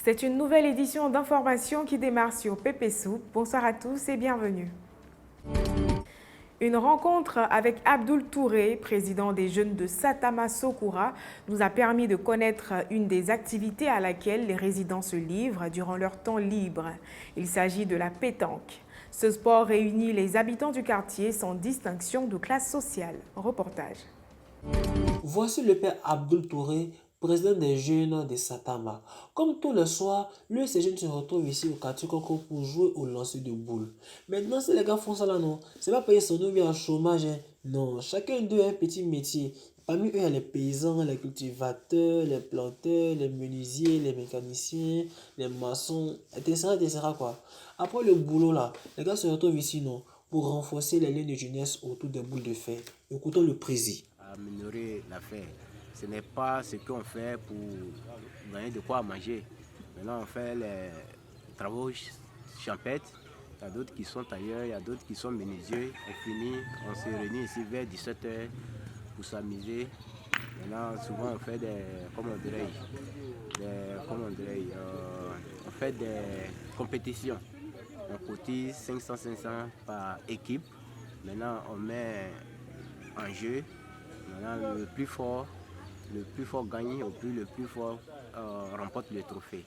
C'est une nouvelle édition d'information qui démarre sur Pépé Soup. Bonsoir à tous et bienvenue. Une rencontre avec Abdoul Touré, président des jeunes de Satama Sokura, nous a permis de connaître une des activités à laquelle les résidents se livrent durant leur temps libre. Il s'agit de la pétanque. Ce sport réunit les habitants du quartier sans distinction de classe sociale. Reportage. Voici le père Abdoul Touré, président des jeunes de Satama. Comme tous les soirs, lui et ses jeunes se retrouvent ici au quartier Coco pour jouer au lancer de boules. Maintenant, si les gars font ça là, non, c'est pas payer son nom bien en chômage. Hein. Non, chacun d'eux a un petit métier. Parmi eux, il y a les paysans, les cultivateurs, les planteurs, les menuisiers, les mécaniciens, les maçons, etc., etc. quoi. Après le boulot là, les gars se retrouvent ici, non, pour renforcer les liens de jeunesse autour des boules de fer. Écoutons le président. Améliorer l'affaire. Ce n'est pas ce qu'on fait pour gagner de quoi manger. Maintenant, on fait les travaux champêtres. Il y a d'autres qui sont ailleurs, il y a d'autres qui sont menuisiers. On finit, on se réunit ici vers 17h pour s'amuser. Maintenant, souvent, on fait on fait des compétitions. On cotise 500 par équipe. Maintenant, on met en jeu. Maintenant, le plus fort gagne, ou plus le plus fort remporte le trophée.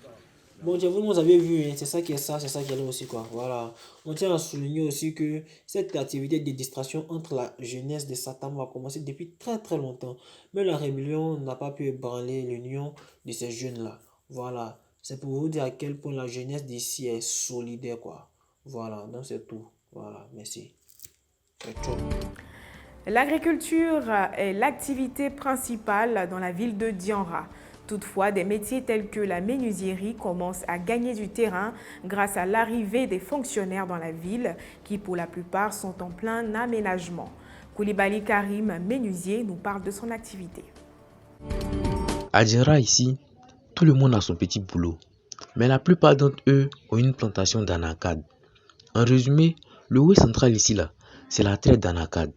Bon, vous avez vu, hein, c'est ça qui est ça, c'est ça qui est là aussi, quoi. Voilà. On tient à souligner aussi que cette activité de distraction entre la jeunesse de Satan va commencer depuis très très longtemps. Mais la rébellion n'a pas pu ébranler l'union de ces jeunes-là. Voilà. C'est pour vous dire à quel point la jeunesse d'ici est solidaire, quoi. Voilà, donc c'est tout. Voilà, merci. L'agriculture est l'activité principale dans la ville de Dianra. Toutefois, des métiers tels que la menuiserie commencent à gagner du terrain grâce à l'arrivée des fonctionnaires dans la ville qui, pour la plupart, sont en plein aménagement. Koulibaly Karim, menuisier, nous parle de son activité. À Dianra ici, tout le monde a son petit boulot, mais la plupart d'entre eux ont une plantation d'anacade. En résumé, le ouest central ici là, c'est la traite d'anacade.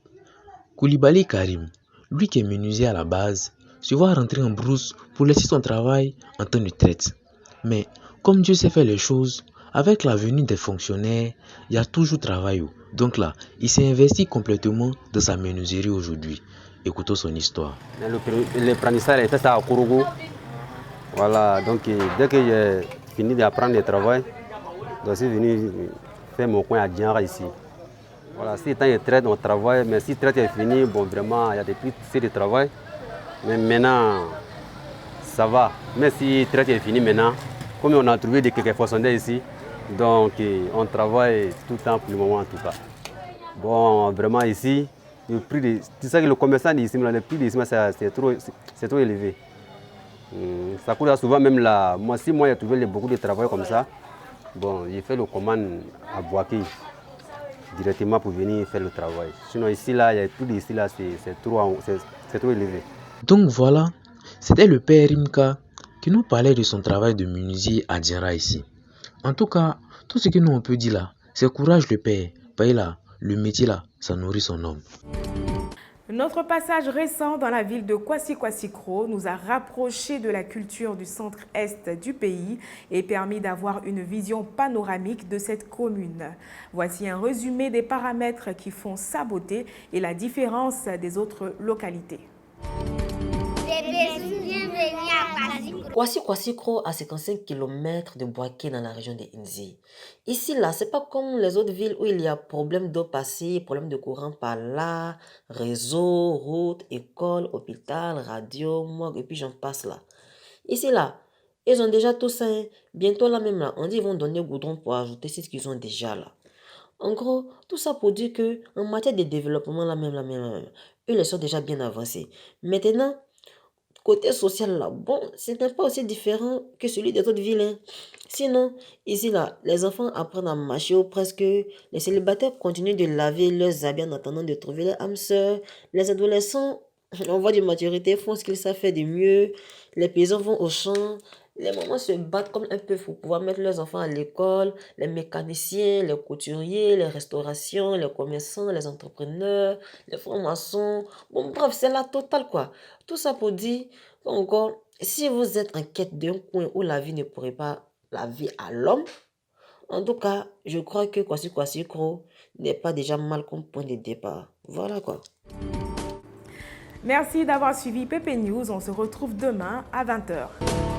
Koulibaly Karim, lui qui est menuisier à la base, se voit rentrer en brousse pour laisser son travail en temps de traite. Mais comme Dieu sait faire les choses, avec la venue des fonctionnaires, il y a toujours travail. Donc là, il s'est investi complètement dans sa menuiserie aujourd'hui. Écoutons son histoire. L'apprentissage était ça à Kourougou. Voilà, donc dès que j'ai fini d'apprendre le travail, je suis venu faire mon coin à Dianra ici. Voilà, si le temps est traite, on travaille, mais si le traite est fini, bon, vraiment, il y a des petits de travail. Mais maintenant, ça va. Mais si le traite est fini maintenant, comme on a trouvé quelques fonctionnaires ici, donc on travaille tout le temps pour le moment en tout cas. Bon, vraiment ici, le prix de, tu sais que le commerçant ici, le prix ici, c'est trop élevé. Ça coûte souvent même là. Moi, si moi j'ai trouvé beaucoup de travail comme ça, bon, j'ai fait le commande à Boaké directement pour venir faire le travail. Sinon ici là, il y a tout ici là, c'est trop élevé. Donc voilà, c'était le père Rimka qui nous parlait de son travail de menuisier à Dianra ici. En tout cas, tout ce que nous on peut dire là, c'est courage le père. Paye là, le métier là, ça nourrit son homme. Notre passage récent dans la ville de Kwasi-Kwasi-Kro nous a rapprochés de la culture du centre-est du pays et permis d'avoir une vision panoramique de cette commune. Voici un résumé des paramètres qui font sa beauté et la différence des autres localités. Kwasi-Kwasi-Kro à 55 km de Boaké dans la région de Inzi. Ici, là, c'est pas comme les autres villes où il y a problème d'eau passée, problème de courant par là, réseau, route, école, hôpital, radio, morgue, et puis j'en passe là. Ici, là, ils ont déjà tout ça. Hein. Bientôt là même là, on dit qu'ils vont donner goudron pour ajouter ce qu'ils ont déjà là. En gros, tout ça pour dire que en matière de développement eux, ils sont déjà bien avancés. Maintenant, côté social là, bon, ce n'est pas aussi différent que celui des autres villes. Hein. Sinon, ici là, les enfants apprennent à marcher ou presque. Les célibataires continuent de laver leurs habits en attendant de trouver leur âme sœur. Les adolescents, en voie de maturité, font ce qu'ils savent faire de mieux. Les paysans vont au champ. Les mamans se battent comme un peu pour pouvoir mettre leurs enfants à l'école. Les mécaniciens, les couturiers, les restaurations, les commerçants, les entrepreneurs, les francs-maçons. Bon, bref, c'est la totale quoi. Tout ça pour dire, encore, si vous êtes en quête d'un coin où la vie ne pourrait pas la vie à l'homme. En tout cas, je crois que Kwasi Kro n'est pas déjà mal comme point de départ. Voilà quoi. Merci d'avoir suivi PP News. On se retrouve demain à 20 h.